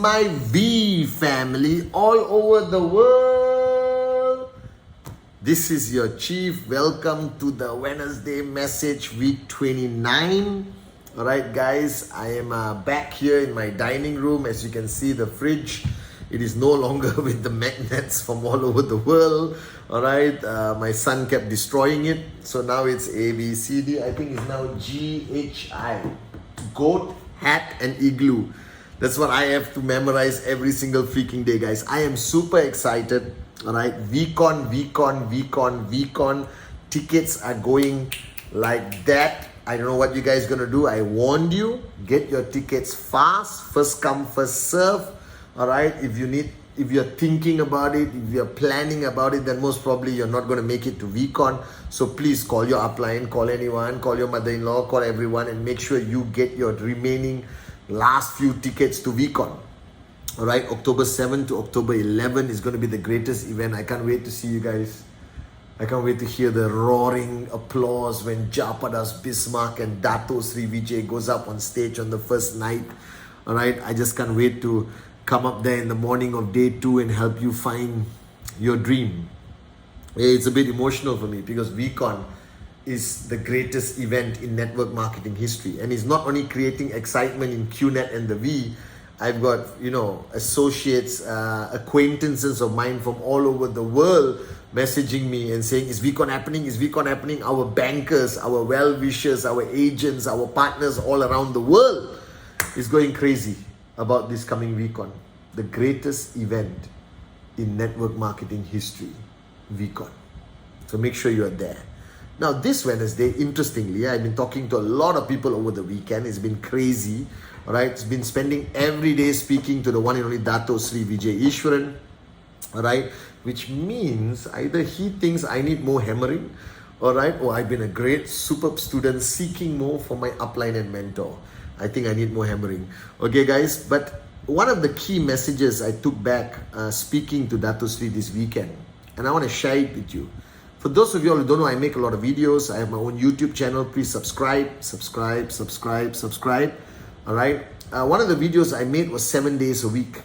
my V family all over the world. This is your Chief. Welcome to the Wednesday message week 29. Alright guys, I am back here in my dining room. As you can see, the fridge, it is no longer with the magnets from all over the world. Alright, my son kept destroying it. So now it's ABCD. I think it's now GHI. Goat, hat and igloo. That's what I have to memorize every single freaking day, guys. I am super excited. Alright, VCon. Tickets are going like that. I don't know what you guys gonna do. I warned you. Get your tickets fast. First come, first serve. Alright, if you're thinking about it, if you're planning about it, then most probably you're not going to make it to VCon. So please call your upline, call anyone, call your mother-in-law, call everyone, and make sure you get your remaining last few tickets to VCon. Alright, October 7 to October 11 is going to be the greatest event. I can't wait to see you guys. I can't wait to hear the roaring applause when Japadas Bismarck and Dato Sri Vijay goes up on stage on the first night. Alright, I just can't wait to come up there in the morning of day 2 and help you find your dream. It's a bit emotional for me because VCon is the greatest event in network marketing history, and it's not only creating excitement in QNet and the V. I've got, associates, acquaintances of mine from all over the world messaging me and saying, is VCon happening? Is VCon happening? Our bankers, our well-wishers, our agents, our partners all around the world is going crazy about this coming VCon, the greatest event in network marketing history, VCon. So make sure you are there. Now this Wednesday, interestingly, I've been talking to a lot of people over the weekend. It's been crazy, all right? It's been spending every day speaking to the one and only Dato Sri Vijay Ishwaran, all right? Which means either he thinks I need more hammering, all right? Or I've been a great, superb student seeking more for my upline and mentor. I think I need more hammering. Okay, guys, but one of the key messages I took back speaking to Dato Sri this weekend, and I want to share it with you. For those of you all who don't know, I make a lot of videos. I have my own YouTube channel. Please subscribe. All right. One of the videos I made was 7 days a week.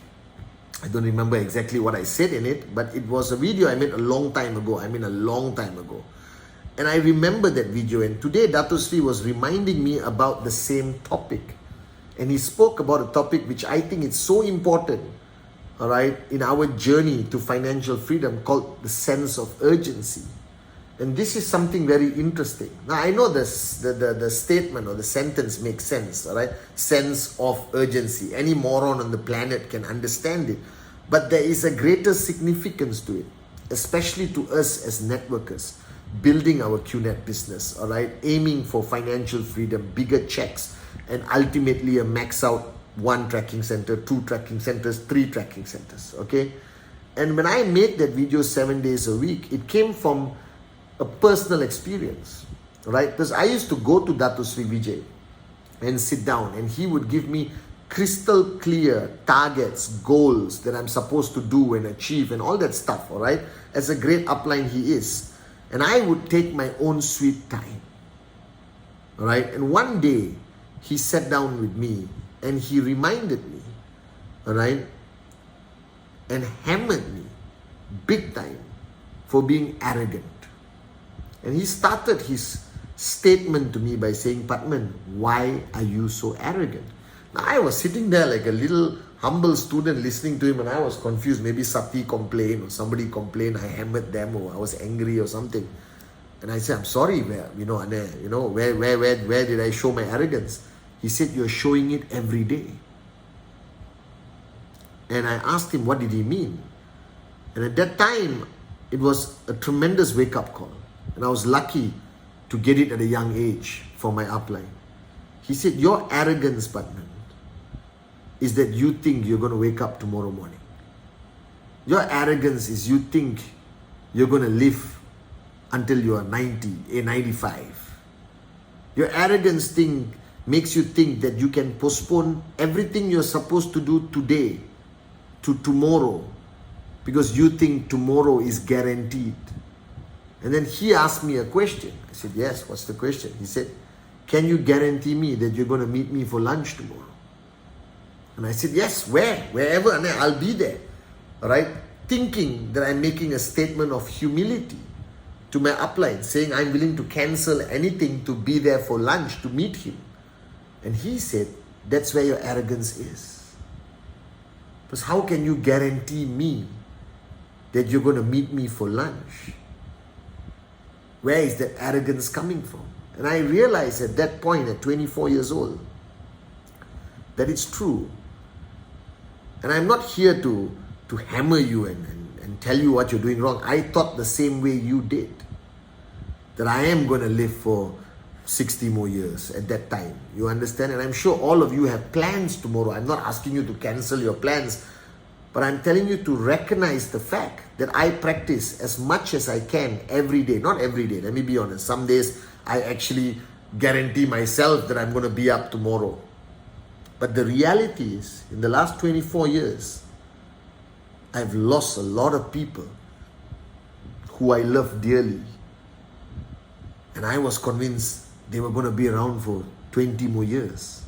I don't remember exactly what I said in it, but it was a video I made a long time ago. And I remember that video, and today Dato Sri was reminding me about the same topic. And he spoke about a topic which I think is so important, all right, in our journey to financial freedom, called the sense of urgency. And this is something very interesting. Now I know this, the statement or the sentence makes sense, all right? Sense of urgency. Any moron on the planet can understand it. But there is a greater significance to it, especially to us as networkers, building our QNet business, all right, aiming for financial freedom, bigger checks, and ultimately a max out 1 tracking center, 2 tracking centers, 3 tracking centers, okay? And when I made that video 7 days a week, it came from a personal experience, right? Because I used to go to Dato Sri Vijay and sit down, and he would give me crystal clear targets, goals that I'm supposed to do and achieve and all that stuff, all right? As a great upline he is. And I would take my own sweet time. All right. And one day he sat down with me and he reminded me, all right, and hammered me big time for being arrogant. And he started his statement to me by saying, Patman, why are you so arrogant? Now I was sitting there like a little humble student listening to him, and I was confused. Maybe Sati complained or somebody complained, I hammered them, or I was angry or something. And I said, I'm sorry, where did I show my arrogance? He said, you're showing it every day. And I asked him, what did he mean? And at that time, it was a tremendous wake-up call. And I was lucky to get it at a young age for my upline. He said, your arrogance, Patman, is that you think you're going to wake up tomorrow morning. Your arrogance is you think you're going to live until you are 90, 95. Your arrogance thing makes you think that you can postpone everything you're supposed to do today to tomorrow because you think tomorrow is guaranteed. And then he asked me a question. I said, yes, what's the question? He said, can you guarantee me that you're going to meet me for lunch tomorrow? And I said, yes, wherever, and I'll be there. All right? Thinking that I'm making a statement of humility to my upline, saying I'm willing to cancel anything to be there for lunch to meet him. And he said, that's where your arrogance is. Because how can you guarantee me that you're going to meet me for lunch? Where is that arrogance coming from? And I realized at that point, at 24 years old, that it's true. And I'm not here to hammer you and tell you what you're doing wrong. I thought the same way you did. That I am going to live for 60 more years at that time. You understand? And I'm sure all of you have plans tomorrow. I'm not asking you to cancel your plans. But I'm telling you to recognize the fact that I practice as much as I can every day. Not every day, let me be honest. Some days I actually guarantee myself that I'm going to be up tomorrow. But the reality is, in the last 24 years, I've lost a lot of people who I love dearly. And I was convinced they were going to be around for 20 more years.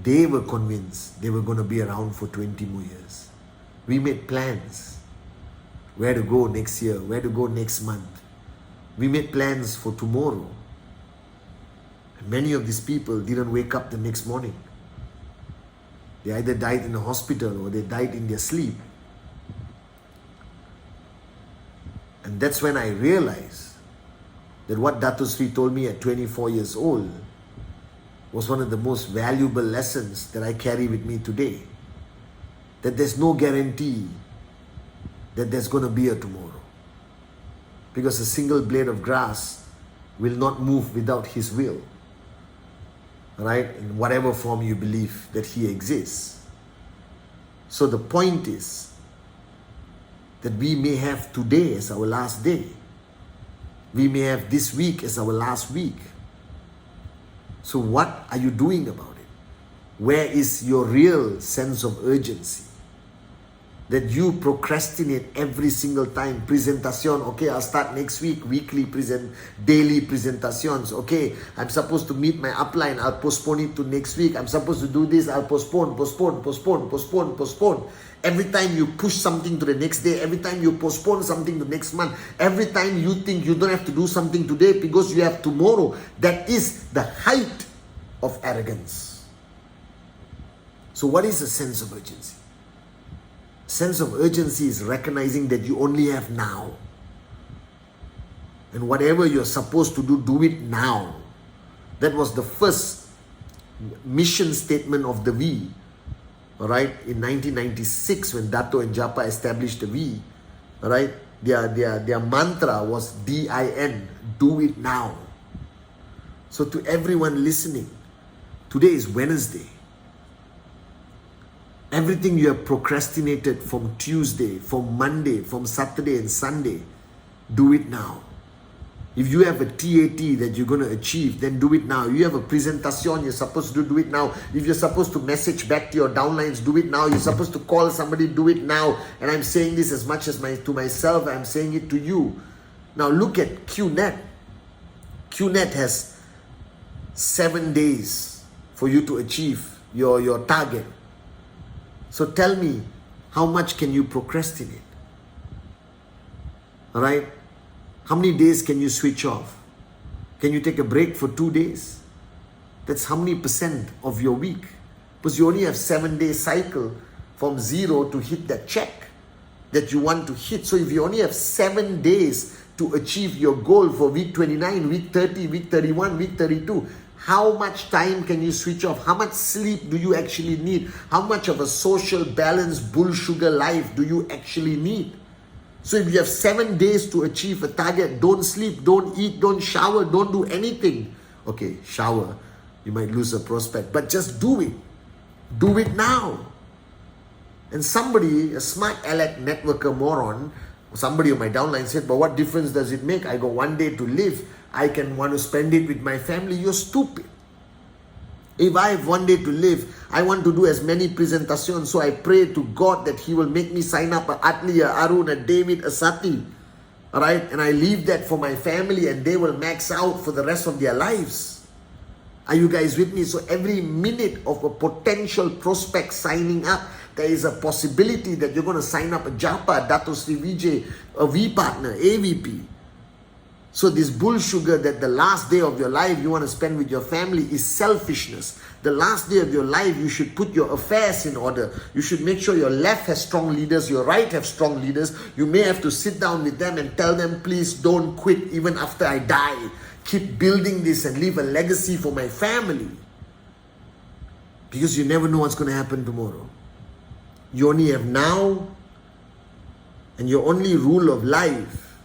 They were convinced they were going to be around for 20 more years. We made plans. Where to go next year, where to go next month. We made plans for tomorrow. And many of these people didn't wake up the next morning. They either died in a hospital or they died in their sleep. And that's when I realized that what Dato Sri told me at 24 years old was one of the most valuable lessons that I carry with me today. That there's no guarantee that there's going to be a tomorrow. Because a single blade of grass will not move without His will. Right? In whatever form you believe that He exists. So the point is that we may have today as our last day. We may have this week as our last week. So what are you doing about it? Where is your real sense of urgency? That you procrastinate every single time. Presentation, okay, I'll start next week. Weekly daily presentations. Okay, I'm supposed to meet my upline. I'll postpone it to next week. I'm supposed to do this. I'll postpone. Every time you push something to the next day, every time you postpone something to next month, every time you think you don't have to do something today because you have tomorrow, that is the height of arrogance. So what is a sense of urgency? Sense of urgency is recognizing that you only have now. And whatever you're supposed to do, do it now. That was the first mission statement of the V. Alright, in 1996 when Dato and Japa established the V, alright, their mantra was DIN, do it now. So to everyone listening, today is Wednesday. Everything you have procrastinated from Tuesday, from Monday, from Saturday and Sunday, do it now. If you have a TAT that you're going to achieve, then do it now. You have a presentation, you're supposed to do it now. If you're supposed to message back to your downlines, do it now. You're supposed to call somebody, do it now. And I'm saying this as much as to myself, I'm saying it to you. Now look at QNet. QNet has 7 days for you to achieve your target. So tell me, how much can you procrastinate? Alright? How many days can you switch off? Can you take a break for 2 days? That's how many percent of your week? Because you only have 7-day cycle from 0 to hit that check that you want to hit. So if you only have 7 days to achieve your goal for week 29, week 30, week 31, week 32, how much time can you switch off? How much sleep do you actually need? How much of a social balance, bull sugar life do you actually need? So if you have 7 days to achieve a target, don't sleep, don't eat, don't shower, don't do anything. Okay, shower, you might lose a prospect, but just do it. Do it now. And somebody, a smart aleck networker moron, somebody on my downline said, but what difference does it make? I got 1 day to live. I can want to spend it with my family. You're stupid. If I have 1 day to live, I want to do as many presentations. So I pray to God that He will make me sign up a Atli, a Arun, a David, a Sati. Alright? And I leave that for my family and they will max out for the rest of their lives. Are you guys with me? So every minute of a potential prospect signing up, there is a possibility that you're going to sign up a Japa, Dato Sri Vijay, a V partner, AVP. So this bull sugar that the last day of your life you want to spend with your family is selfishness. The last day of your life you should put your affairs in order. You should make sure your left has strong leaders, your right have strong leaders. You may have to sit down with them and tell them, please don't quit even after I die. Keep building this and leave a legacy for my family. Because you never know what's going to happen tomorrow. You only have now, and your only rule of life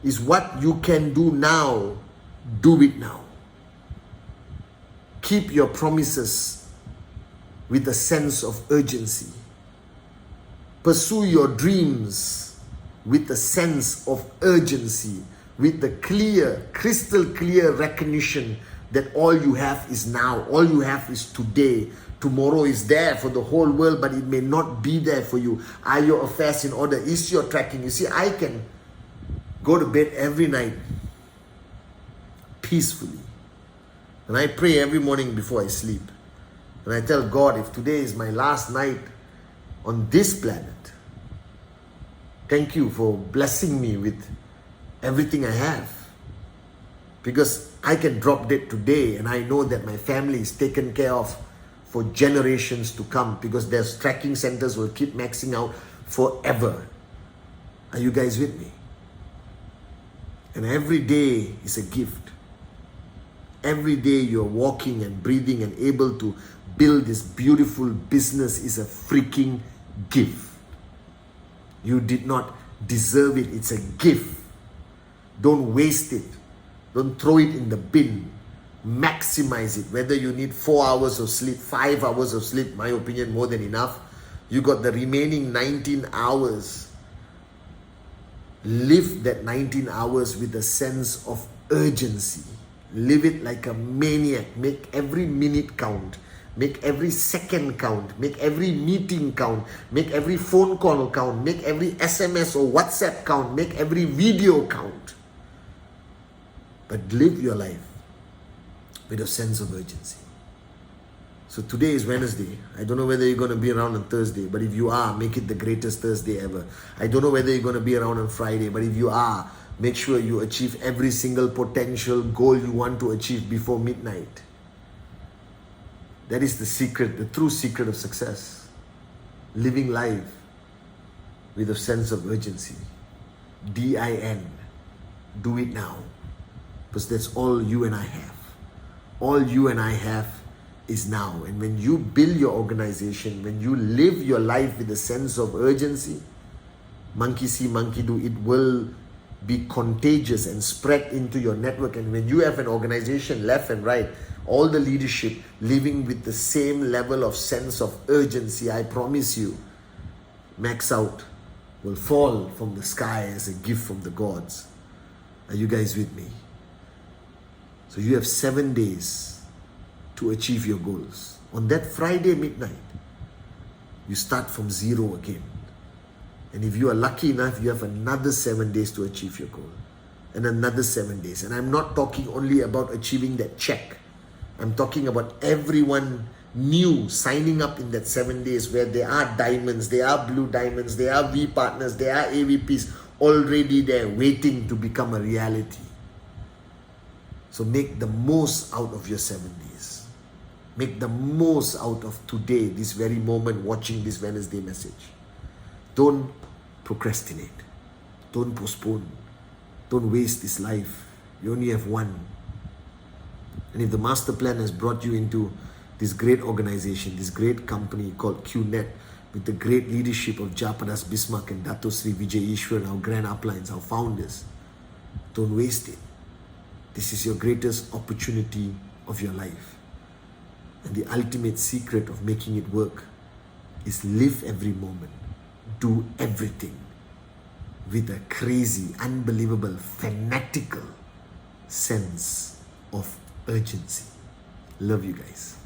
is what you can do now, do it now. Keep your promises with a sense of urgency. Pursue your dreams with a sense of urgency, with the clear, crystal clear recognition that all you have is now, all you have is today. Tomorrow is there for the whole world, but it may not be there for you. Are your affairs in order? Is your tracking? You see, I can go to bed every night peacefully. And I pray every morning before I sleep. And I tell God, if today is my last night on this planet, thank you for blessing me with everything I have. Because I can drop dead today and I know that my family is taken care of for generations to come, because their tracking centers will keep maxing out forever. Are you guys with me? And every day is a gift. Every day you're walking and breathing and able to build this beautiful business is a freaking gift. You did not deserve it. It's a gift. Don't waste it. Don't throw it in the bin. Maximize it. Whether you need 4 hours of sleep, 5 hours of sleep, my opinion, more than enough. You got the remaining 19 hours. Live that 19 hours with a sense of urgency. Live it like a maniac. Make every minute count. Make every second count. Make every meeting count. Make every phone call count. Make every SMS or WhatsApp count. Make every video count. But live your life with a sense of urgency. So today is Wednesday. I don't know whether you're going to be around on Thursday, but if you are, make it the greatest Thursday ever. I don't know whether you're going to be around on Friday, but if you are, make sure you achieve every single potential goal you want to achieve before midnight. That is the secret, the true secret of success. Living life with a sense of urgency. DIN. Do it now. Because that's all you and I have. All you and I have is now. And when you build your organization, when you live your life with a sense of urgency, monkey see, monkey do, it will be contagious and spread into your network. And when you have an organization left and right, all the leadership living with the same level of sense of urgency, I promise you, max out will fall from the sky as a gift from the gods. Are you guys with me? So you have 7 days to achieve your goals. On that Friday midnight, you start from zero again. And if you are lucky enough, you have another 7 days to achieve your goal. And another 7 days. And I'm not talking only about achieving that check. I'm talking about everyone new signing up in that 7 days, where there are diamonds, there are blue diamonds, there are V partners, there are AVPs already there waiting to become a reality. So make the most out of your 7 days. Make the most out of today, this very moment, watching this Wednesday message. Don't procrastinate. Don't postpone. Don't waste this life. You only have one. And if the master plan has brought you into this great organization, this great company called QNet, with the great leadership of Japadas Bismarck and Dato Sri Vijay Ishwar, our grand uplines, our founders, don't waste it. This is your greatest opportunity of your life. And the ultimate secret of making it work is live every moment. Do everything with a crazy, unbelievable, fanatical sense of urgency. Love you guys.